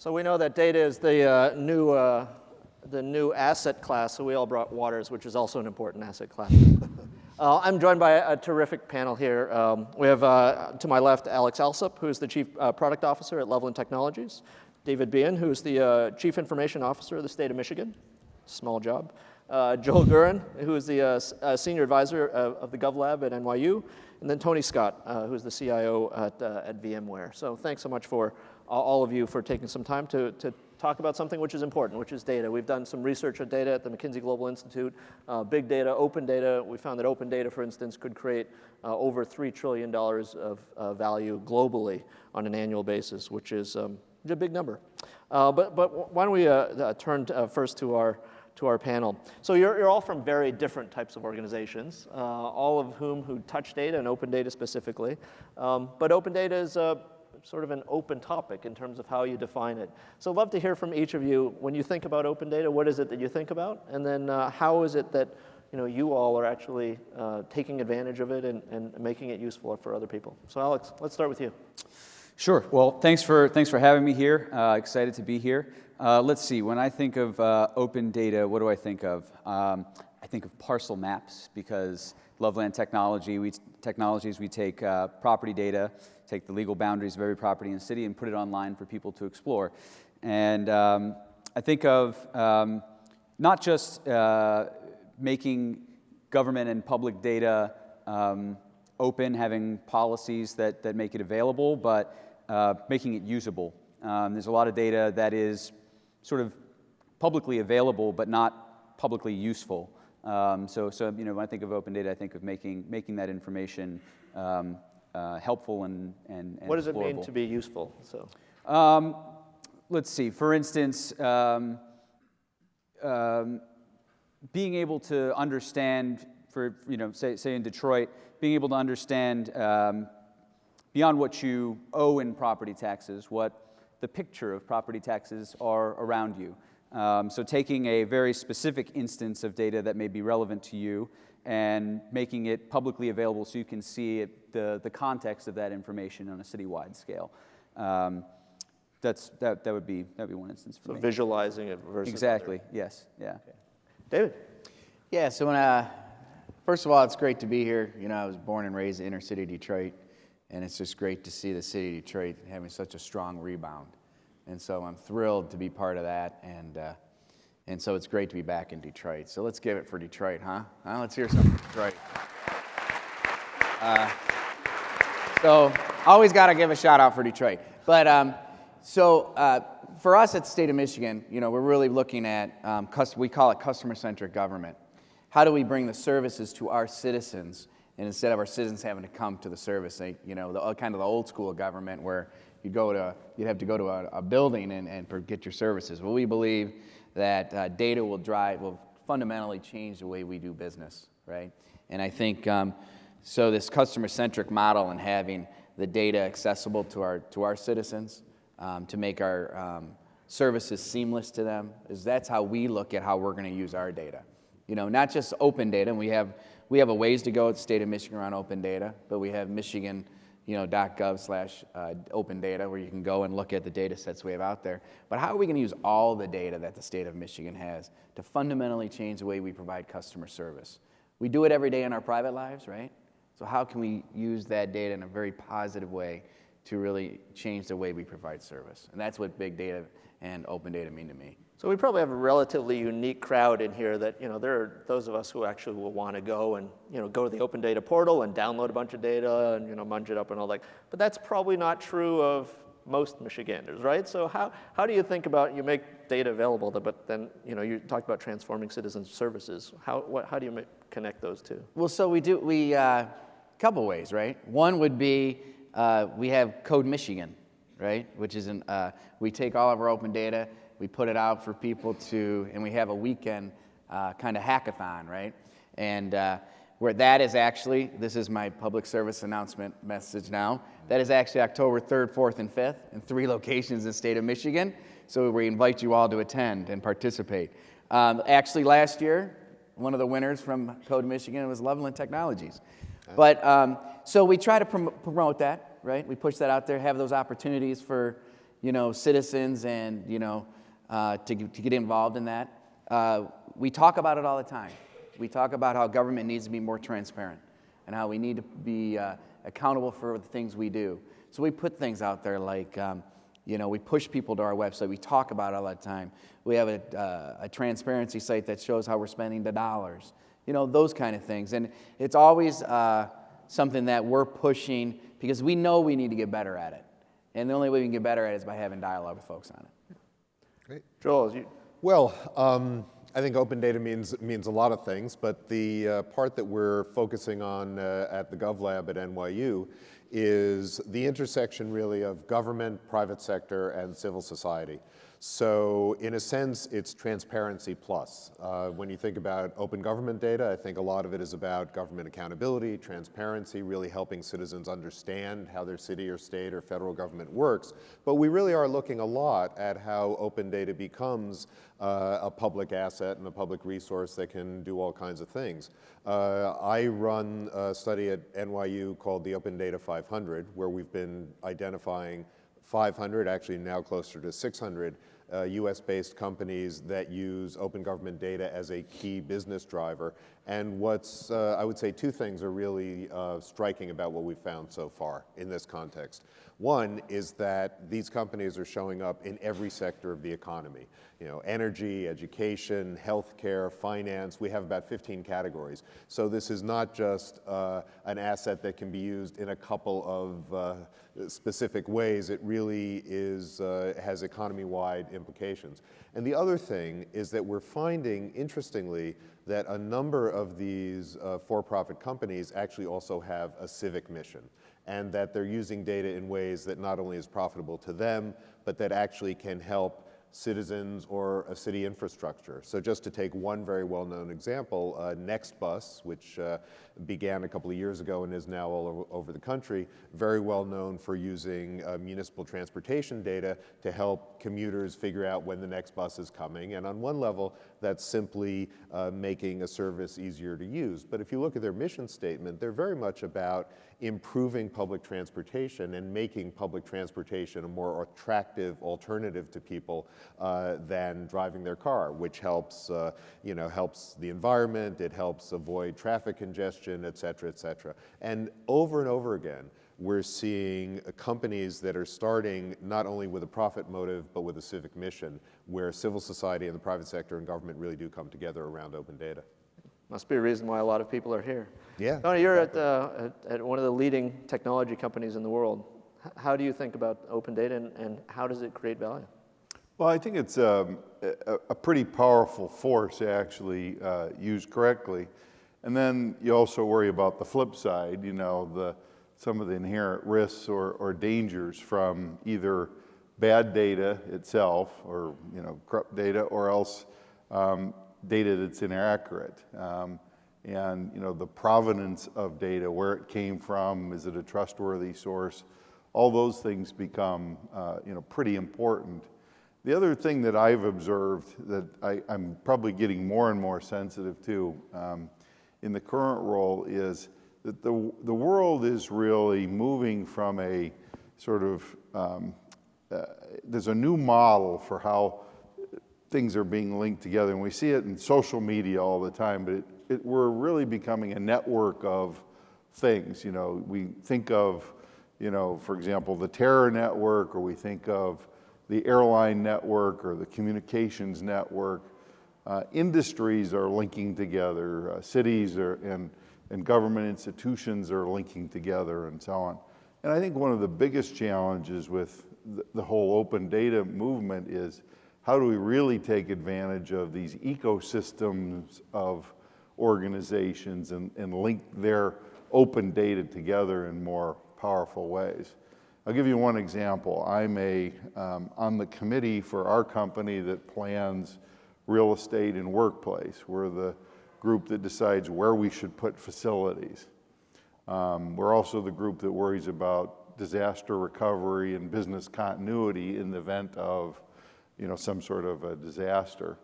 So we know that data is the new asset class, so we all brought waters, which is also an important asset class. I'm joined by a terrific panel here. We have, to my left, Alex Alsup, who's the Chief Product Officer at Loveland Technologies. David Behan, who's the Chief Information Officer of the state of Michigan. Small job. Joel Gurin, who is the Senior Advisor of the GovLab at NYU. And then Tony Scott, who's the CIO at VMware. So thanks so much for all of you for taking some time to talk about something which is important, which is data. We've done some research on data at the McKinsey Global Institute. Big data, open data. We found that open data, for instance, could create over $3 trillion of value globally on an annual basis, which is a big number. But why don't we turn first to our panel. So you're all from very different types of organizations, all of who touch data and open data specifically. But open data is sort of an open topic in terms of how you define it. So I'd love to hear from each of you, when you think about open data, what is it that you think about? And then how is it that you all are actually taking advantage of it and making it useful for other people? So Alex, let's start with you. Sure. Well, thanks for having me here. Excited to be here. Let's see. When I think of open data, what do I think of? I think of parcel maps, because Loveland Technologies, we take property data, take the legal boundaries of every property in the city, and put it online for people to explore. And I think of not just making government and public data open, having policies that make it available, but making it usable. There's a lot of data that is sort of publicly available, but not publicly useful. So when I think of open data, I think of making that information helpful and what does it explorable. mean to be useful? So let's see. For instance, being able to understand, say in Detroit, being able to understand beyond what you owe in property taxes, what the picture of property taxes are around you. So taking a very specific instance of data that may be relevant to you and making it publicly available so you can see it, the context of that information on a citywide scale. That would be one instance for me. So visualizing it versus exactly. Other. Yes. Yeah. Okay. David. Yeah. So first of all, it's great to be here. I was born and raised in inner city Detroit, and it's just great to see the city of Detroit having such a strong rebound. And so I'm thrilled to be part of that, and so it's great to be back in Detroit. So let's give it for Detroit, huh? Let's hear something from Detroit. So always got to give a shout out for Detroit. But for us at the state of Michigan, we're really looking at we call it customer-centric government. How do we bring the services to our citizens, and instead of our citizens having to come to the service, kind of the old school government where you'd have to go to a building and get your services. Well, we believe that data will fundamentally change the way we do business, right? And I think so this customer-centric model and having the data accessible to our citizens to make our services seamless to them that's how we look at how we're going to use our data. Not just open data. And we have a ways to go at the state of Michigan around open data, but we have Michigan. .gov/open data, where you can go and look at the data sets we have out there. But how are we going to use all the data that the state of Michigan has to fundamentally change the way we provide customer service? We do it every day in our private lives, right? So how can we use that data in a very positive way to really change the way we provide service? And that's what big data and open data mean to me. So we probably have a relatively unique crowd in here that, there are those of us who actually will want to go and, go to the open data portal and download a bunch of data and, munge it up and all that. But that's probably not true of most Michiganders, right? So how do you think about, you make data available, but then, you talked about transforming citizen services. How do you connect those two? Well, so we couple ways, right? One would be we have Code Michigan, right? Which is we take all of our open data, we put it out for people and we have a weekend kind of hackathon, right? And where that is actually, this is my public service announcement message now, that is actually October 3rd, 4th, and 5th in 3 locations in the state of Michigan. So we invite you all to attend and participate. Actually, last year, one of the winners from Code Michigan was Loveland Technologies. But so we try to promote that, right? We push that out there, have those opportunities for citizens and, to get involved in that. We talk about it all the time. We talk about how government needs to be more transparent and how we need to be accountable for the things we do. So we put things out there like, we push people to our website. We talk about it all the time. We have a transparency site that shows how we're spending the dollars. Those kind of things. And it's always something that we're pushing because we know we need to get better at it. And the only way we can get better at it is by having dialogue with folks on it. Great. Joel, Well, I think open data means a lot of things, but the part that we're focusing on at the GovLab at NYU is the intersection really of government, private sector, and civil society. So in a sense, it's transparency plus. When you think about open government data, I think a lot of it is about government accountability, transparency, really helping citizens understand how their city or state or federal government works. But we really are looking a lot at how open data becomes a public asset and a public resource that can do all kinds of things. I run a study at NYU called the Open Data 500, where we've been identifying 500, actually now closer to 600, US-based companies that use open government data as a key business driver. And what's, I would say two things are really striking about what we've found so far in this context. One is that these companies are showing up in every sector of the economy. Energy, education, healthcare, finance, we have about 15 categories. So this is not just an asset that can be used in a couple of specific ways. It really is, has economy-wide implications. And the other thing is that we're finding, interestingly, that a number of these for-profit companies actually also have a civic mission, and that they're using data in ways that not only is profitable to them, but that actually can help citizens or a city infrastructure. So just to take one very well-known example, NextBus, which began a couple of years ago and is now all over the country, very well known for using municipal transportation data to help commuters figure out when the next bus is coming. And on one level, that's simply making a service easier to use. But if you look at their mission statement, they're very much about improving public transportation and making public transportation a more attractive alternative to people than driving their car, which helps, helps the environment, it helps avoid traffic congestion, et cetera, et cetera. And over again, we're seeing companies that are starting not only with a profit motive, but with a civic mission, where civil society and the private sector and government really do come together around open data. Must be a reason why a lot of people are here. Yeah. Tony, you're at one of the leading technology companies in the world. How do you think about open data and how does it create value? Well, I think it's a pretty powerful force, actually, used correctly. And then you also worry about the flip side, some of the inherent risks or dangers from either bad data itself or, corrupt data, or else data that's inaccurate. And the provenance of data, where it came from, is it a trustworthy source? All those things become, pretty important. The other thing that I've observed that I'm probably getting more and more sensitive to in the current role is that the world is really moving from a sort of, there's a new model for how things are being linked together. And we see it in social media all the time, but we're really becoming a network of things. We think of, for example, the terror network, or we think of the airline network or the communications network. Industries are linking together, cities and government institutions are linking together, and so on. And I think one of the biggest challenges with the whole open data movement is how do we really take advantage of these ecosystems of organizations and link their open data together in more powerful ways. I'll give you one example. I'm on the committee for our company that plans real estate and workplace. We're the group that decides where we should put facilities. We're also the group that worries about disaster recovery and business continuity in the event of some sort of a disaster.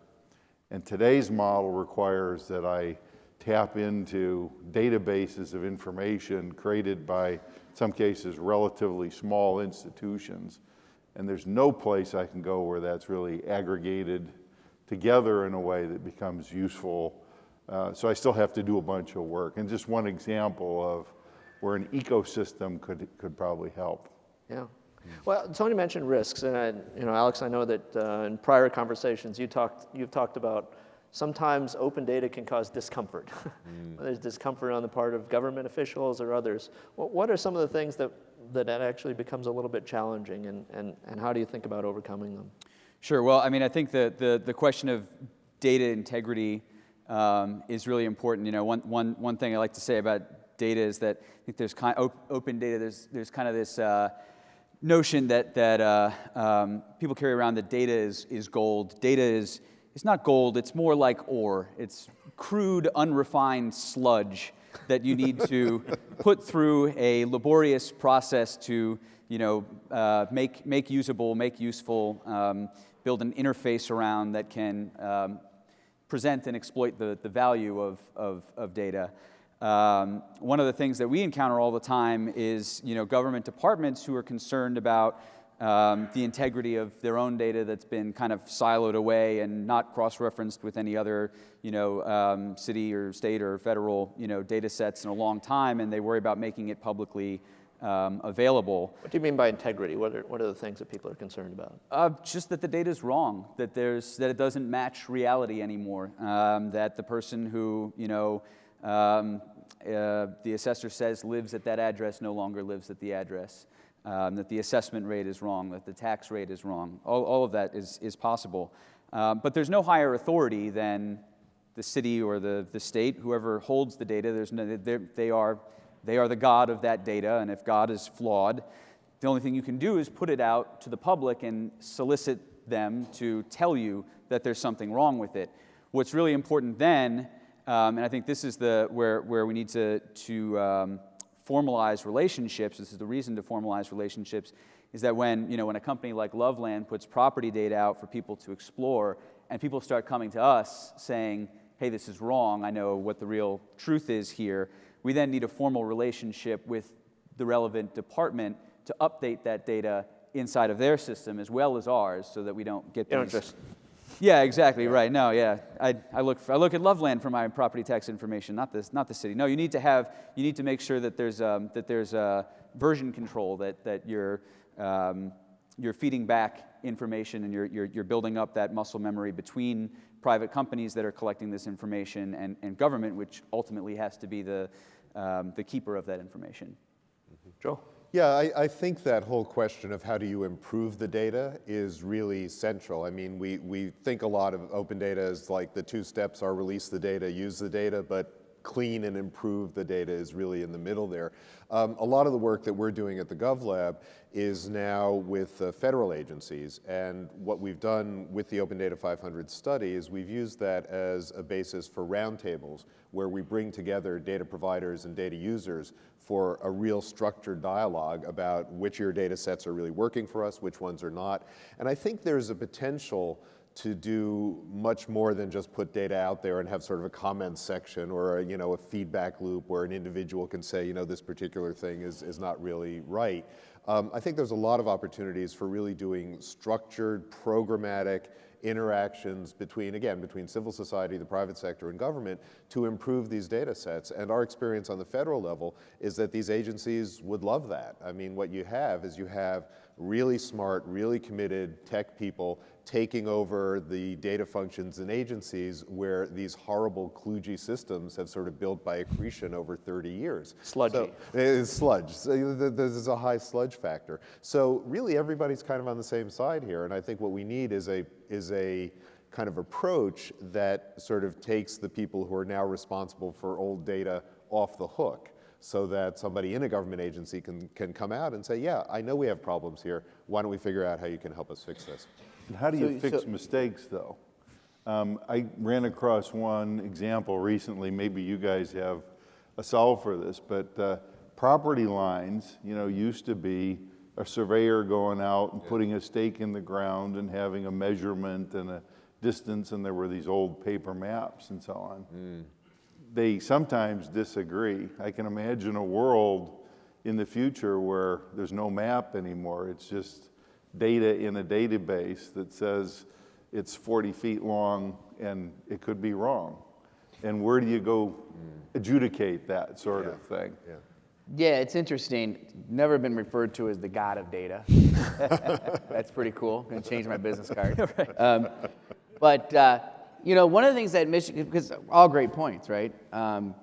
And today's model requires that I tap into databases of information created by, in some cases, relatively small institutions. and there's no place I can go where that's really aggregated together in a way that becomes useful. So I still have to do a bunch of work. And just one example of where an ecosystem could probably help. Yeah. Well, Tony mentioned risks, and Alex, I know that in prior conversations you've talked about sometimes open data can cause discomfort. There's discomfort on the part of government officials or others. What are some of the things that actually becomes a little bit challenging, and how do you think about overcoming them? Sure. Well, I mean, I think the question of data integrity is really important. One thing I like to say about data is that I think there's open data. There's kind of this notion that people carry around that data is gold. Data is not gold. It's more like ore. It's crude, unrefined sludge that you need to put through a laborious process to make usable, make useful, build an interface around that can present and exploit the value of data. One of the things that we encounter all the time is government departments who are concerned about the integrity of their own data that's been kind of siloed away and not cross-referenced with any other city or state or federal data sets in a long time, and they worry about making it publicly available. What do you mean by integrity? What are the things that people are concerned about? Just that the data is wrong, that it doesn't match reality anymore, that the person who the assessor says lives at that address no longer lives at the address, that the assessment rate is wrong, that the tax rate is wrong. All of that is possible. But there's no higher authority than the city or the state, whoever holds the data. They are the God of that data, and if God is flawed, the only thing you can do is put it out to the public and solicit them to tell you that there's something wrong with it. What's really important then, and I think this is where we need to formalize relationships. This is the reason to formalize relationships, is that when a company like Loveland puts property data out for people to explore, and people start coming to us saying, "Hey, this is wrong. I know what the real truth is here." We then need a formal relationship with the relevant department to update that data inside of their system as well as ours, so that we don't get these. Yeah, exactly, right. No, yeah. I look at Loveland for my property tax information, not the city. No, you need to make sure that there's version control, that you're feeding back information, and you're building up that muscle memory between private companies that are collecting this information and government, which ultimately has to be the keeper of that information. Joe? Yeah, I think that whole question of how do you improve the data is really central. I mean, we think a lot of open data as like the two steps are release the data, use the data, but clean and improve the data is really in the middle there. A lot of the work that we're doing at the GovLab is now with federal agencies, and what we've done with the Open Data 500 study is we've used that as a basis for roundtables where we bring together data providers and data users for a real structured dialogue about which of your data sets are really working for us, which ones are not. And I think there's a potential to do much more than just put data out there and have sort of a comments section or a feedback loop where an individual can say, this particular thing is not really right. I think there's a lot of opportunities for really doing structured, programmatic interactions between civil society, the private sector, and government to improve these data sets. And our experience on the federal level is that these agencies would love that. I mean, what you have is really smart, really committed tech people taking over the data functions in agencies where these horrible kludgy systems have sort of built by accretion over 30 years. Sludgy. So, it's sludge. So there's a high sludge factor. So really everybody's kind of on the same side here, and I think what we need is a kind of approach that sort of takes the people who are now responsible for old data off the hook, so that somebody in a government agency can come out and say, yeah, I know we have problems here. Why don't we figure out how you can help us fix this? And how do you fix mistakes, though? I ran across one example recently. Maybe you guys have a solve for this, but property lines, used to be a surveyor going out and putting a stake in the ground and having a measurement and a distance, and there were these old paper maps and so on. They sometimes disagree. I can imagine a world in the future where there's no map anymore. It's just data in a database that says it's 40 feet long and it could be wrong. And where do you go adjudicate that sort of thing? Yeah. Yeah, it's interesting. Never been referred to as the god of data. That's pretty cool. Gonna change my business card. But you know, one of the things that Michigan, because all great points, right? And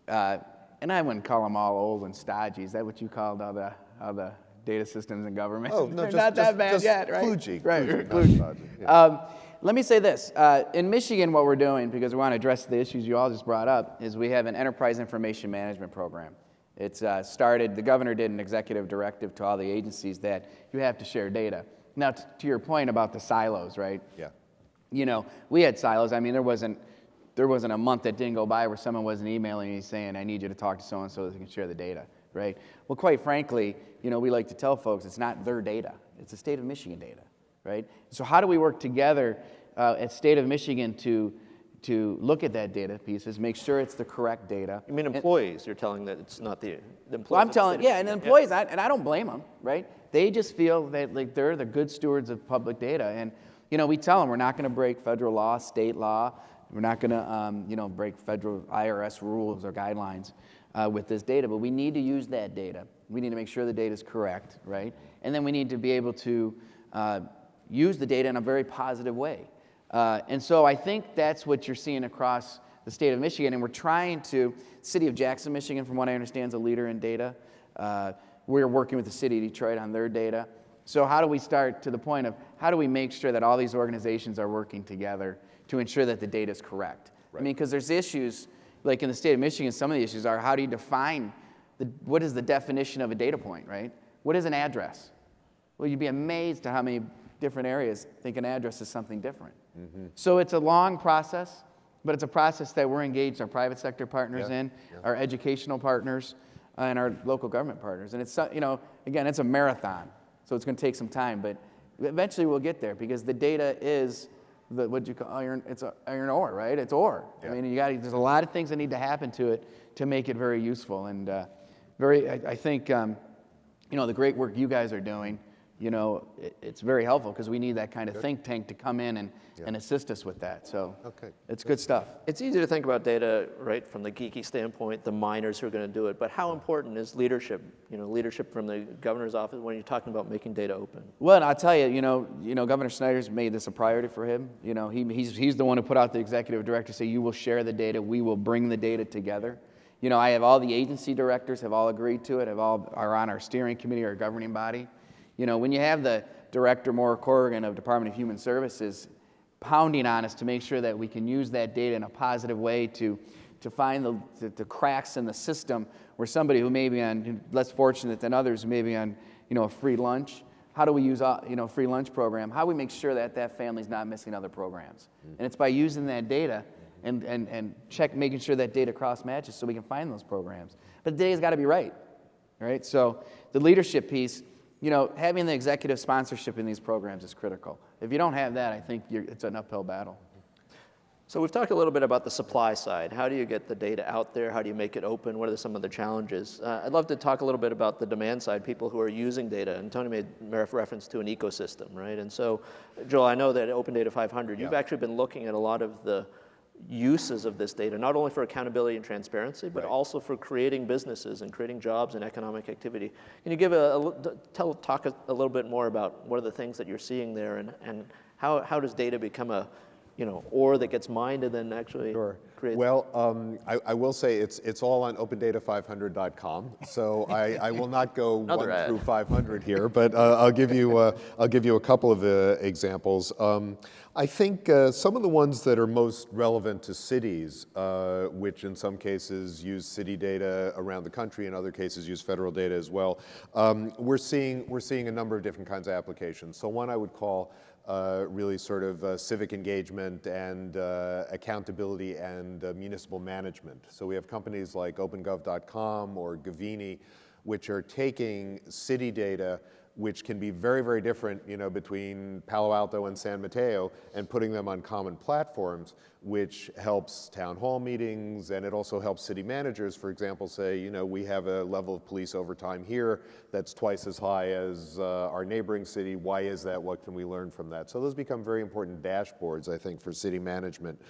I wouldn't call them all old and stodgy. Is that what you called all the data systems in government? Oh, no, They're just- not that just- bad just yet, right? kludgy, Right, kludgy, not kludgy. stodgy, yeah. Let me say this. In Michigan, what we're doing, because we want to address the issues you all just brought up, is we have an enterprise information management program. It's started, the governor did an executive directive to all the agencies that you have to share data. Now, to your point about the silos, right? Yeah. You know, we had silos. I mean, there wasn't a month that didn't go by where someone wasn't emailing me saying, I need you to talk to so-and-so so they can share the data, right? Well, quite frankly, you know, we like to tell folks it's not their data. It's the state of Michigan data, right? So how do we work together at State of Michigan to look at that data pieces, make sure it's the correct data? You mean employees? You're telling that it's not the employees. Well, I'm it's the telling, state of yeah, and Michigan. employees, and I don't blame them, right? They just feel that like they're the good stewards of public data, and you know, we tell them we're not going to break federal law, state law, we're not going to, you know, break federal IRS rules or guidelines with this data, but we need to use that data. We need to make sure the data is correct, right? And then we need to be able to use the data in a very positive way. And so I think that's what you're seeing across the state of Michigan, and we're trying to, City of Jackson, Michigan, from what I understand, is a leader in data. We're working with the city of Detroit on their data. So how do we start to the point of how do we make sure that all these organizations are working together to ensure that the data is correct? Right. I mean, because there's issues, like in the state of Michigan, some of the issues are how do you define, what is the definition of a data point, right? What is an address? Well, you'd be amazed at how many different areas think an address is something different. Mm-hmm. So it's a long process, but it's a process that we're engaged our private sector partners in, our educational partners, and our local government partners. And it's, you know, again, it's a marathon, so it's going to take some time, but eventually we'll get there because the data is what you call iron. It's iron ore, right? It's ore. Yeah. I mean, there's a lot of things that need to happen to it to make it very useful, and I think, you know, the great work you guys are doing. You know, it's very helpful because we need that kind of think tank to come in and assist us with that. So it's good stuff. It's easy to think about data, right, from the geeky standpoint, the miners who are going to do it. But how important is leadership? You know, leadership from the governor's office when you're talking about making data open. Well, and I'll tell you, you know, Governor Snyder's made this a priority for him. You know, he's the one who put out the executive director say, you will share the data, we will bring the data together. You know, I have all the agency directors have all agreed to it, are on our steering committee, our governing body. You know, when you have the director, Maura Corrigan of Department of Human Services, pounding on us to make sure that we can use that data in a positive way to find the cracks in the system where somebody who may be on less fortunate than others who may be on, you know, a free lunch, how do we use you know, free lunch program? How do we make sure that that family's not missing other programs? And it's by using that data and making sure that data cross matches so we can find those programs. But the data's got to be right? So the leadership piece. You know, having the executive sponsorship in these programs is critical. If you don't have that, I think it's an uphill battle. So we've talked a little bit about the supply side. How do you get the data out there? How do you make it open? What are some of the challenges? I'd love to talk a little bit about the demand side, people who are using data. And Tony made reference to an ecosystem, right? And so, Joel, I know that at Open Data 500, you've actually been looking at a lot of the uses of this data, not only for accountability and transparency, but also for creating businesses and creating jobs and economic activity. Can you give talk a little bit more about what are the things that you're seeing there, and how does data become a, you know, ore that gets mined and then actually creates? Well, I will say it's all on opendata500.com, so I will not go 1 through 500 here, but I'll give you a couple of examples. I think some of the ones that are most relevant to cities, which in some cases use city data around the country, in other cases use federal data as well, we're seeing a number of different kinds of applications. So one I would call really sort of civic engagement and accountability and municipal management. So we have companies like OpenGov.com or Gavini, which are taking city data which can be very, very different, between Palo Alto and San Mateo, and putting them on common platforms, which helps town hall meetings, and it also helps city managers, for example, say, we have a level of police overtime here that's twice as high as our neighboring city. Why is that? What can we learn from that? So those become very important dashboards, I think, for city management.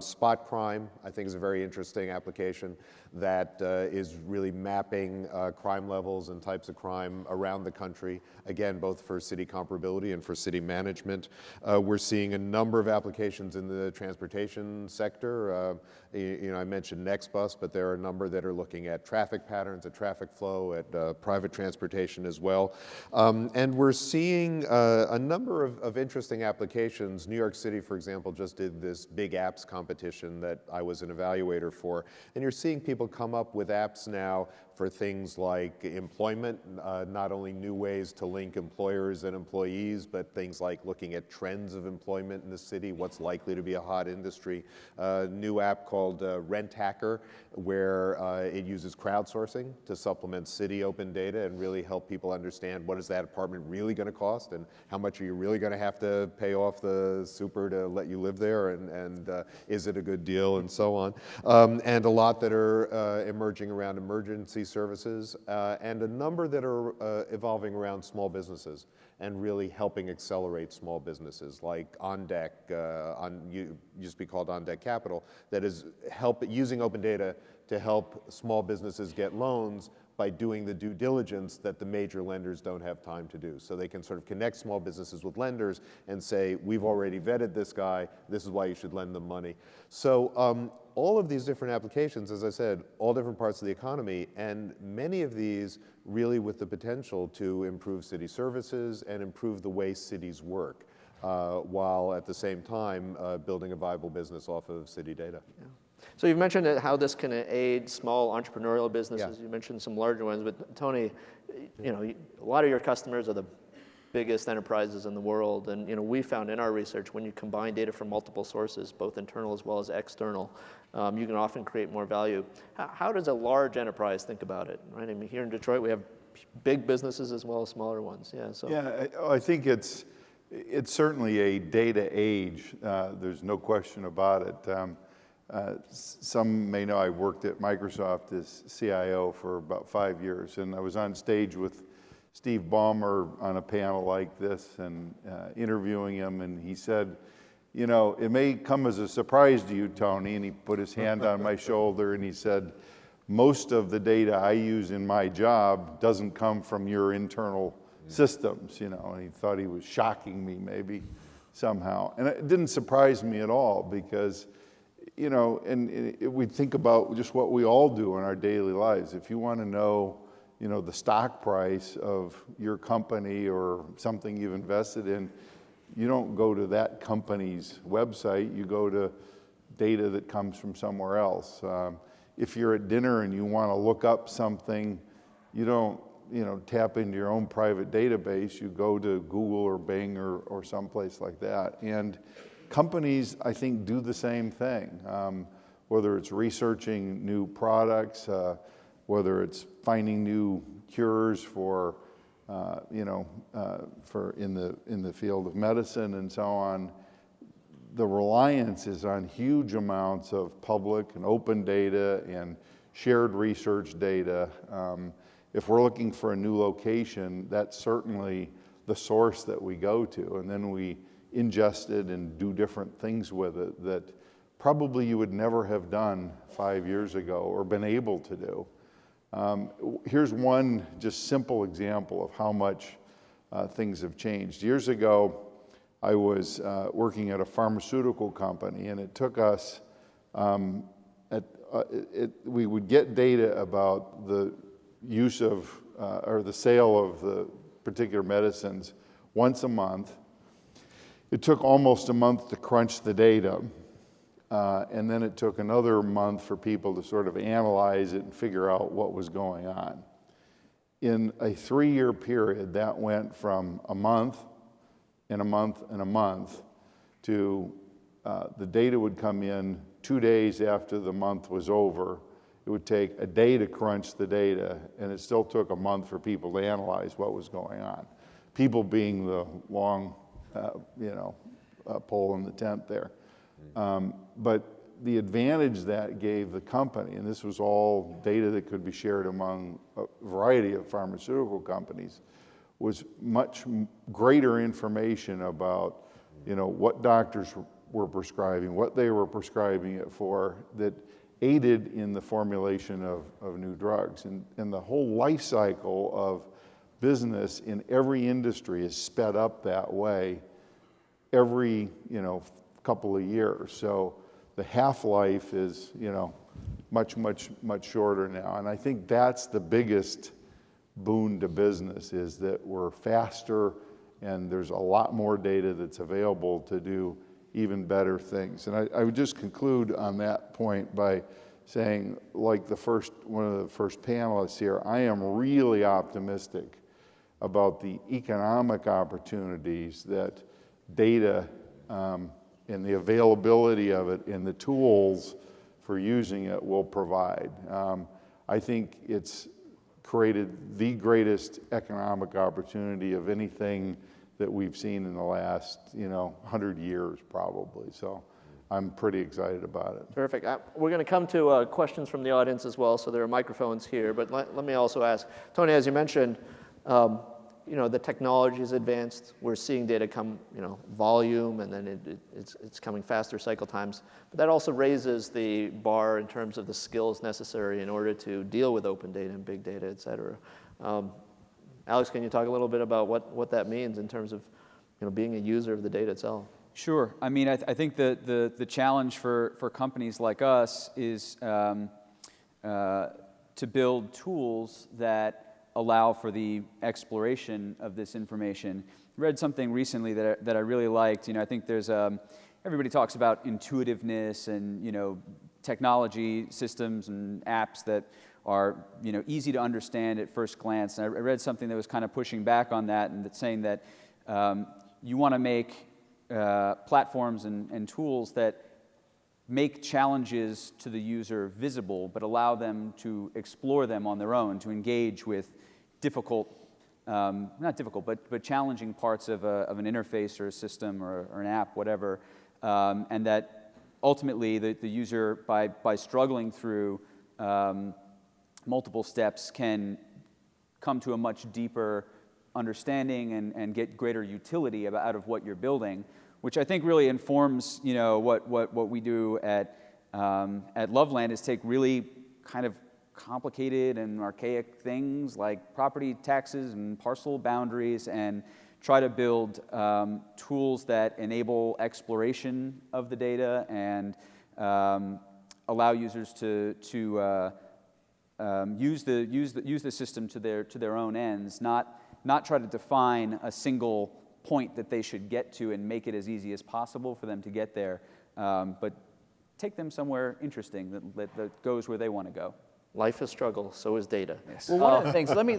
Spot crime, I think, is a very interesting application that is really mapping crime levels and types of crime around the country, again, both for city comparability and for city management. We're seeing a number of applications in the transportation sector. I mentioned Nextbus, but there are a number that are looking at traffic patterns, at traffic flow, at private transportation as well. And we're seeing a number of interesting applications. New York City, for example, just did this big apps competition that I was an evaluator for. And you're seeing people come up with apps now for things like employment, not only new ways to link employers and employees, but things like looking at trends of employment in the city, what's likely to be a hot industry. A new app called Rent Hacker, where it uses crowdsourcing to supplement city open data and really help people understand what is that apartment really going to cost and how much are you really going to have to pay off the super to let you live there, and is it a good deal, and so on. And a lot that are emerging around emergency services, and a number that are evolving around small businesses and really helping accelerate small businesses, like OnDeck, used to be called OnDeck Capital, that is using open data to help small businesses get loans by doing the due diligence that the major lenders don't have time to do. So they can sort of connect small businesses with lenders and say, we've already vetted this guy, this is why you should lend them money. So all of these different applications, as I said, all different parts of the economy, and many of these really with the potential to improve city services and improve the way cities work, while at the same time building a viable business off of city data. Yeah. So you've mentioned how this can aid small entrepreneurial businesses. Yeah. You mentioned some larger ones, but Tony, a lot of your customers are the biggest enterprises in the world, and we found in our research when you combine data from multiple sources, both internal as well as external, you can often create more value. How does a large enterprise think about it? Right? I mean, here in Detroit, we have big businesses as well as smaller ones. Yeah. So. Yeah, I think it's certainly a data age. There's no question about it. Some may know I worked at Microsoft as CIO for about 5 years, and I was on stage with Steve Ballmer on a panel like this and interviewing him, and he said, it may come as a surprise to you, Tony, and he put his hand on my shoulder and he said, most of the data I use in my job doesn't come from your internal systems, and he thought he was shocking me maybe somehow. And it didn't surprise me at all because and we think about just what we all do in our daily lives. If you want to know, the stock price of your company or something you've invested in, you don't go to that company's website, you go to data that comes from somewhere else. If you're at dinner and you want to look up something, you don't, tap into your own private database, you go to Google or Bing or someplace like that. And companies, I think, do the same thing, whether it's researching new products, whether it's finding new cures for, for in the field of medicine and so on. The reliance is on huge amounts of public and open data and shared research data. If we're looking for a new location, that's certainly the source that we go to, and then we ingest it and do different things with it that probably you would never have done 5 years ago or been able to do. Here's one just simple example of how much things have changed. Years ago, I was working at a pharmaceutical company, and it took us, we would get data about the use of, or the sale of the particular medicines once a month. It took almost a month to crunch the data, and then it took another month for people to sort of analyze it and figure out what was going on. In a 3-year period, that went from a month and a month and a month to the data would come in 2 days after the month was over, it would take a day to crunch the data, and it still took a month for people to analyze what was going on. People being the long, pole in the tent there. But the advantage that gave the company, and this was all data that could be shared among a variety of pharmaceutical companies, was much greater information about, what doctors were prescribing, what they were prescribing it for, that aided in the formulation of new drugs. And the whole life cycle of business in every industry is sped up that way every, couple of years. So the half-life is, much shorter now. And I think that's the biggest boon to business, is that we're faster and there's a lot more data that's available to do even better things. And I would just conclude on that point by saying, like one of the first panelists here, I am really optimistic about the economic opportunities that data and the availability of it and the tools for using it will provide. I think it's created the greatest economic opportunity of anything that we've seen in the last, 100 years probably. So I'm pretty excited about it. Terrific. We're going to come to questions from the audience as well, so there are microphones here. But let me also ask, Tony, as you mentioned, the technology is advanced. We're seeing data come, volume, and then it's coming faster cycle times. But that also raises the bar in terms of the skills necessary in order to deal with open data and big data, et cetera. Alex, can you talk a little bit about what that means in terms of being a user of the data itself? Sure. I mean, I think the challenge for companies like us is to build tools that allow for the exploration of this information. I read something recently that I really liked. I think there's everybody talks about intuitiveness and technology systems and apps that are easy to understand at first glance. And I read something that was kind of pushing back on that, and that's saying that you want to make platforms and tools that make challenges to the user visible, but allow them to explore them on their own, to engage with not difficult, but challenging parts of an interface or a system or an app, whatever, and that ultimately the user, by struggling through multiple steps, can come to a much deeper understanding and get greater utility out of what you're building, which I think really informs what we do at Loveland, is take really kind of complicated and archaic things like property taxes and parcel boundaries and try to build tools that enable exploration of the data and allow users to use the system to their own ends, not try to define a single point that they should get to and make it as easy as possible for them to get there, but take them somewhere interesting that goes where they want to go. Life is struggle, so is data. Yes. Well, one of the things, let me,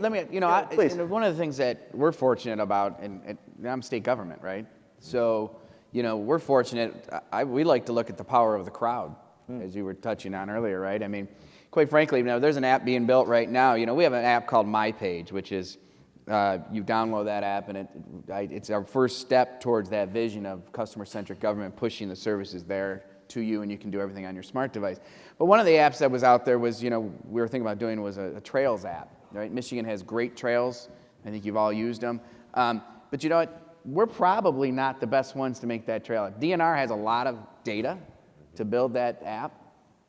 please. one of the things that we're fortunate about, and I'm state government, right? So, we're fortunate. We like to look at the power of the crowd, as you were touching on earlier, right? I mean, quite frankly, there's an app being built right now. We have an app called MyPage, which is, you download that app, and it's our first step towards that vision of customer-centric government, pushing the services there to you, and you can do everything on your smart device. But one of the apps that was out there was, we were thinking about doing was a trails app, right? Michigan has great trails. I think you've all used them. But you know what? We're probably not the best ones to make that trail app. DNR has a lot of data to build that app.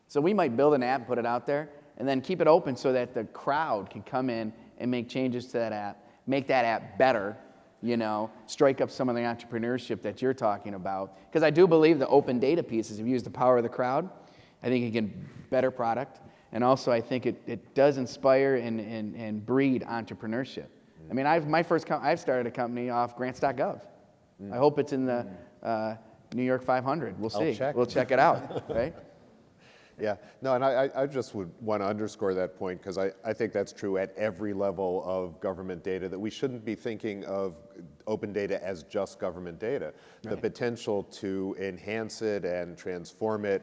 So we might build an app and put it out there, and then keep it open so that the crowd can come in and make changes to that app, make that app better, strike up some of the entrepreneurship that you're talking about. Because I do believe the open data pieces, if you use the power of the crowd, I think it can better product. And also I think it does inspire and breed entrepreneurship. I mean, I've started a company off grants.gov. I hope it's in the New York 500. We'll see. check. We'll check it out, right? Yeah, no, and I just would want to underscore that point because I think that's true at every level of government data, that we shouldn't be thinking of open data as just government data. The potential to enhance it and transform it,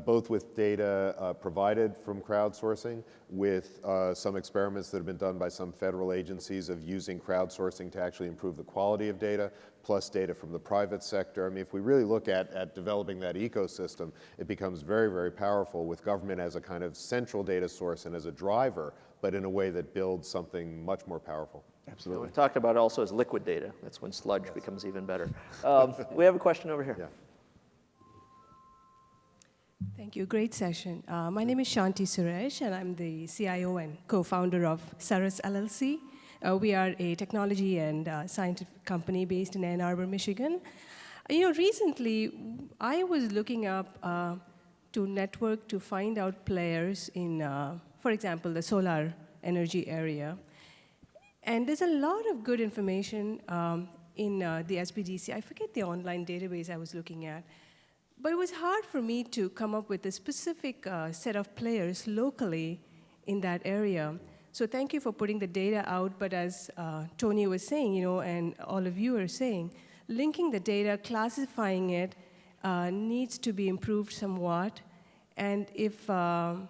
both with data provided from crowdsourcing, with some experiments that have been done by some federal agencies of using crowdsourcing to actually improve the quality of data, plus data from the private sector. I mean, if we really look at developing that ecosystem, it becomes very, very powerful with government as a kind of central data source and as a driver, but in a way that builds something much more powerful. Absolutely. We've talked about it also as liquid data. That's when sludge becomes even better. We have a question over here. Yeah. Thank you. Great session. My name is Shanti Suresh, and I'm the CIO and co-founder of Saras LLC. We are a technology and scientific company based in Ann Arbor, Michigan. Recently, I was looking up to network to find out players in, for example, the solar energy area. And there's a lot of good information in the SPDC. I forget the online database I was looking at. But it was hard for me to come up with a specific set of players locally in that area. So thank you for putting the data out, but as Tony was saying, and all of you are saying, linking the data, classifying it needs to be improved somewhat. And if, for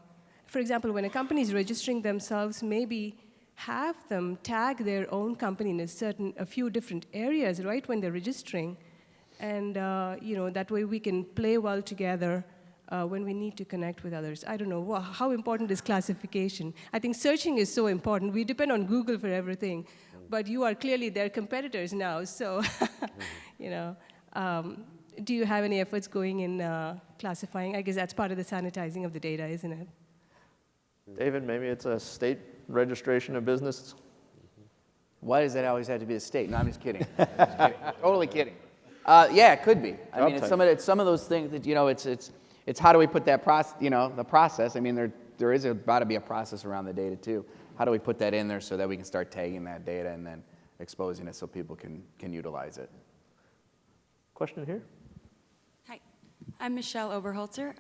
example, when a company is registering themselves, maybe have them tag their own company in a few different areas, right, when they're registering. And that way we can play well together when we need to connect with others. I don't know, how important is classification? I think searching is so important. We depend on Google for everything, but you are clearly their competitors now, so, do you have any efforts going in classifying? I guess that's part of the sanitizing of the data, isn't it? David, maybe it's a state registration of business? Why does that always have to be the state? No, I'm just kidding. Totally kidding. Yeah, it could be. I mean, it's some of those things that it's how do we put that process, the process. I mean, there is about to be a process around the data too. How do we put that in there so that we can start tagging that data and then exposing it so people can utilize it? Question here? Hi, I'm Michelle Oberholzer.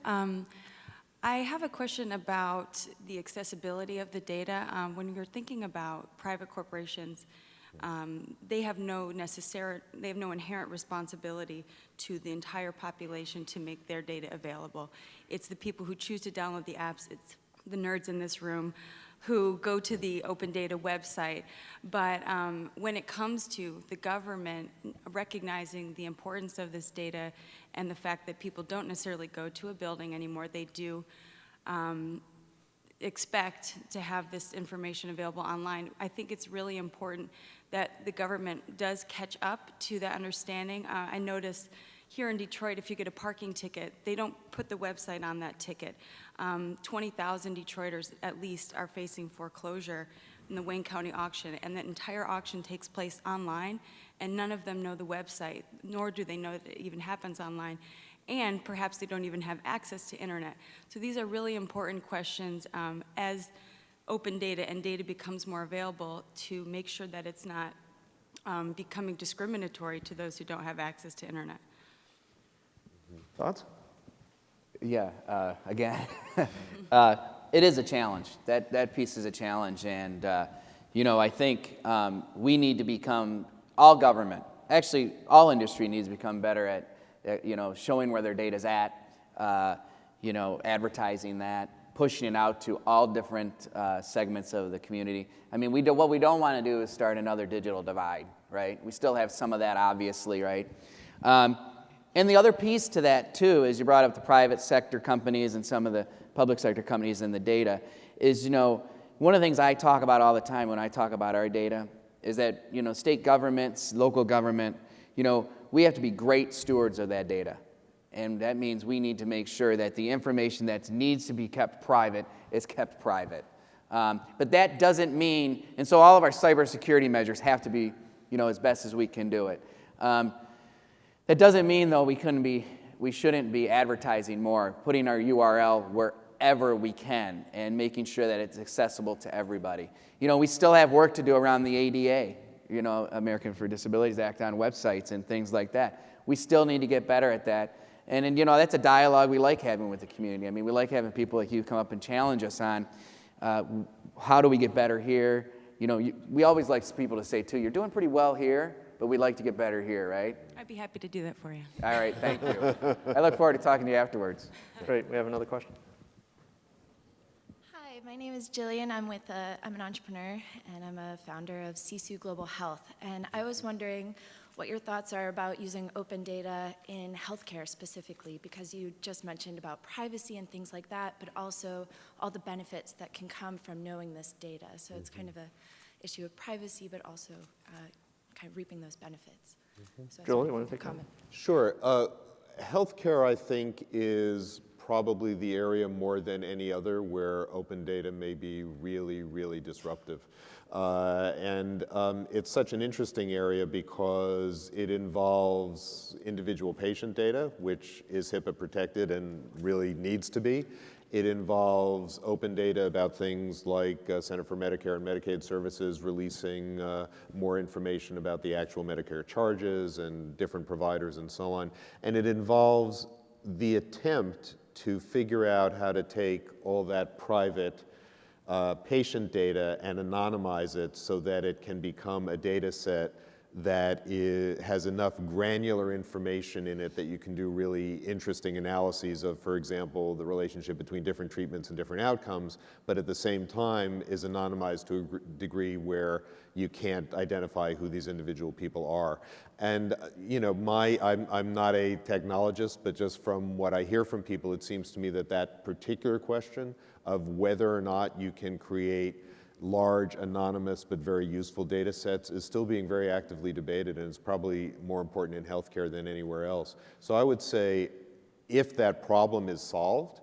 I have a question about the accessibility of the data. When you're thinking about private corporations, they have no inherent responsibility to the entire population to make their data available. It's the people who choose to download the apps. It's the nerds in this room who go to the Open Data website. But when it comes to the government recognizing the importance of this data and the fact that people don't necessarily go to a building anymore, they do expect to have this information available online. I think it's really important that the government does catch up to that understanding. I noticed here in Detroit, if you get a parking ticket, they don't put the website on that ticket. 20,000 Detroiters at least are facing foreclosure in the Wayne County auction, and that entire auction takes place online, and none of them know the website, nor do they know that it even happens online. And perhaps they don't even have access to internet. So these are really important questions as open data and data becomes more available to make sure that it's not becoming discriminatory to those who don't have access to internet. Thoughts? Yeah, again, it is a challenge. That piece is a challenge, and I think we need to become, all government, actually all industry needs to become better at showing where their data's at, advertising that, pushing it out to all different segments of the community. I mean, what we don't want to do is start another digital divide, right? We still have some of that, obviously, right? And the other piece to that, too, is you brought up the private sector companies and some of the public sector companies and the data, is, one of the things I talk about all the time when I talk about our data is that, state governments, local government, we have to be great stewards of that data. And that means we need to make sure that the information that needs to be kept private is kept private. But that doesn't mean, and so all of our cybersecurity measures have to be, as best as we can do it. That doesn't mean, though, we shouldn't be advertising more, putting our URL wherever we can and making sure that it's accessible to everybody. We still have work to do around the ADA, American for Disabilities Act, on websites and things like that. We still need to get better at that. And then, you know, that's a dialogue we like having with the community. I mean, we like having people like you come up and challenge us on how do we get better here. You know, we always like people to say, too, you're doing pretty well here, but we'd like to get better here, right? I'd be happy to do that for you. All right, thank you. I look forward to talking to you afterwards. Great, we have another question. Hi, my name is Jillian. I'm an entrepreneur, and I'm a founder of Sisu Global Health. And I was wondering what your thoughts are about using open data in healthcare specifically, because you just mentioned about privacy and things like that, but also all the benefits that can come from knowing this data. So it's kind of a issue of privacy, but also kind of reaping those benefits. So Joel, you want to take that? comment? Sure. Healthcare, I think, is probably the area more than any other where open data may be really, really disruptive. It's such an interesting area because it involves individual patient data, which is HIPAA protected and really needs to be. It involves open data about things like Center for Medicare and Medicaid Services releasing more information about the actual Medicare charges and different providers and so on. And it involves the attempt to figure out how to take all that private patient data and anonymize it so that it can become a data set that has enough granular information in it that you can do really interesting analyses of, for example, the relationship between different treatments and different outcomes, but at the same time is anonymized to a degree where you can't identify who these individual people are. And you know, I'm not a technologist, but just from what I hear from people, it seems to me that that particular question of whether or not you can create large, anonymous, but very useful data sets is still being very actively debated, and it's probably more important in healthcare than anywhere else. So I would say if that problem is solved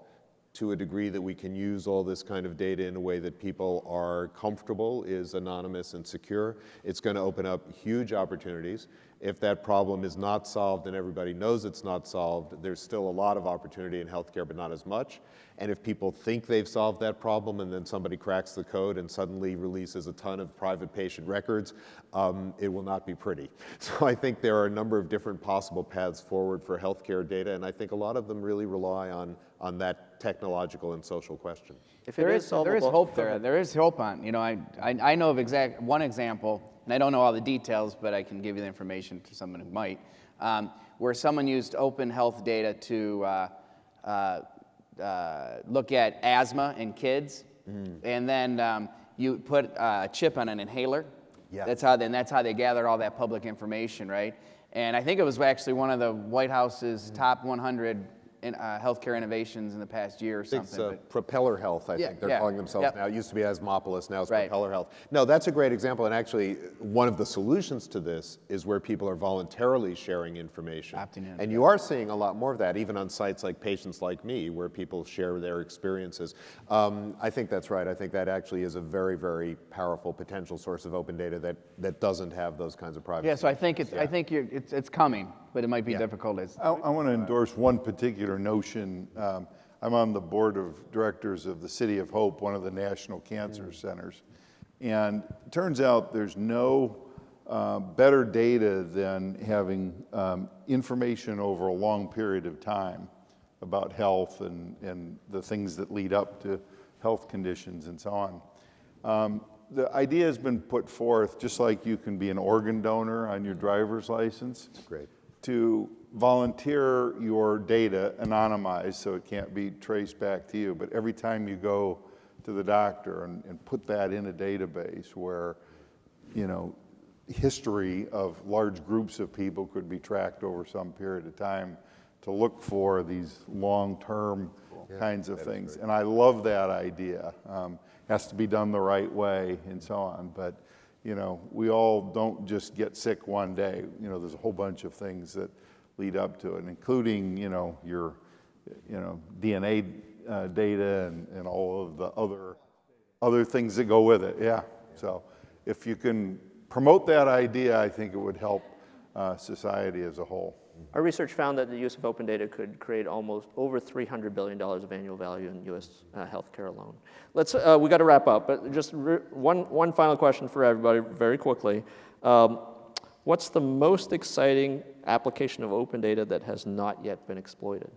to a degree that we can use all this kind of data in a way that people are comfortable is anonymous and secure, it's going to open up huge opportunities. If that problem is not solved and everybody knows it's not solved, there's still a lot of opportunity in healthcare, but not as much. And if people think they've solved that problem and then somebody cracks the code and suddenly releases a ton of private patient records, it will not be pretty. So I think there are a number of different possible paths forward for healthcare data, and I think a lot of them really rely on that technological and social question. If There it is solvable, hope there. There is hope on. You know, I know of one example, and I don't know all the details, but I can give you the information to someone who might, where someone used open health data to look at asthma in kids, and then you put a chip on an inhaler. Yeah. That's how they gathered all that public information, right? And I think it was actually one of the White House's top 100 healthcare innovations in the past year or something. It's Propeller Health, I Yeah, think they're yeah, calling themselves yep. now. It used to be Asmopolis, now it's Right. Propeller Health. No, that's a great example, and actually one of the solutions to this is where people are voluntarily sharing information. Opting in, And you are seeing a lot more of that, even on sites like Patients Like Me, where people share their experiences. I think that's right. I think that actually is a very, very powerful potential source of open data that doesn't have those kinds of privacy. Yeah, so I think it's coming, but it might be Yeah. difficult. I want to endorse one particular notion. I'm on the board of directors of the City of Hope, one of the national cancer centers. And it turns out there's no better data than having information over a long period of time about health and the things that lead up to health conditions and so on. The idea has been put forth, just like you can be an organ donor on your driver's license. Great. To volunteer your data anonymized so it can't be traced back to you. But every time you go to the doctor and put that in a database where, you know, history of large groups of people could be tracked over some period of time to look for these long-term kinds of things. And I love that idea. Has to be done the right way and so on. But you know, we all don't just get sick one day. You know, there's a whole bunch of things that lead up to it, including, you know, your, you know, DNA data and all of the other things that go with it. Yeah. So if you can promote that idea, I think it would help society as a whole. Our research found that the use of open data could create almost over $300 billion of annual value in U.S. healthcare alone. We got to wrap up, but just one final question for everybody, very quickly. What What's the most exciting application of open data that has not yet been exploited?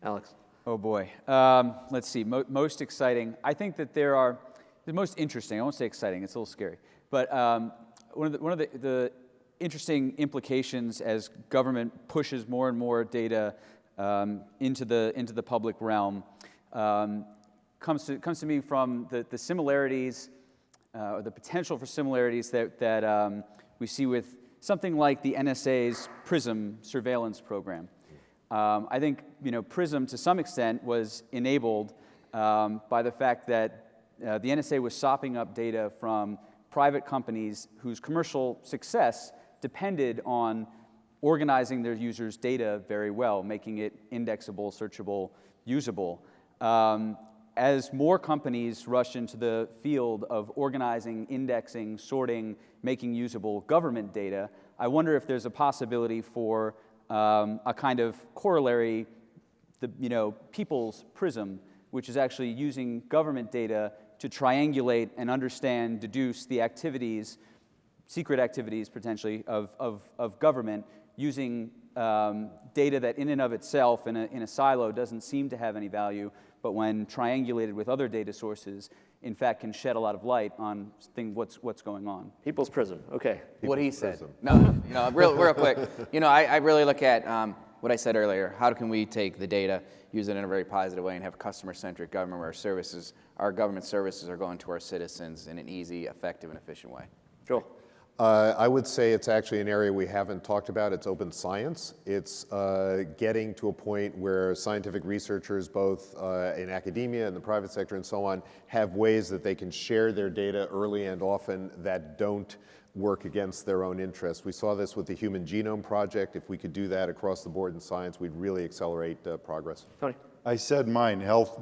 Alex? Oh boy. Let's see. Most exciting. I think that there are the most interesting. I won't say exciting. It's a little scary. But one of the interesting implications as government pushes more and more data into the public realm comes to me from the similarities or the potential for similarities that we see with something like the NSA's PRISM surveillance program. I think PRISM to some extent was enabled by the fact that the NSA was sopping up data from private companies whose commercial success depended on organizing their users' data very well, making it indexable, searchable, usable. As more companies rush into the field of organizing, indexing, sorting, making usable government data, I wonder if there's a possibility for a kind of corollary, People's PRISM, which is actually using government data to triangulate and understand, deduce the activities, secret activities potentially, of government using data that in and of itself in a silo doesn't seem to have any value, but when triangulated with other data sources, in fact, can shed a lot of light on what's going on. People's PRISM, okay. What he said. No, real quick. I really look at what I said earlier. How can we take the data, use it in a very positive way, and have customer-centric government where our government services are going to our citizens in an easy, effective, and efficient way? Joel? I would say it's actually an area we haven't talked about. It's open science. It's getting to a point where scientific researchers, both in academia and the private sector and so on, have ways that they can share their data early and often that don't work against their own interests. We saw this with the Human Genome Project. If we could do that across the board in science, we'd really accelerate progress. Tony? I said mine, health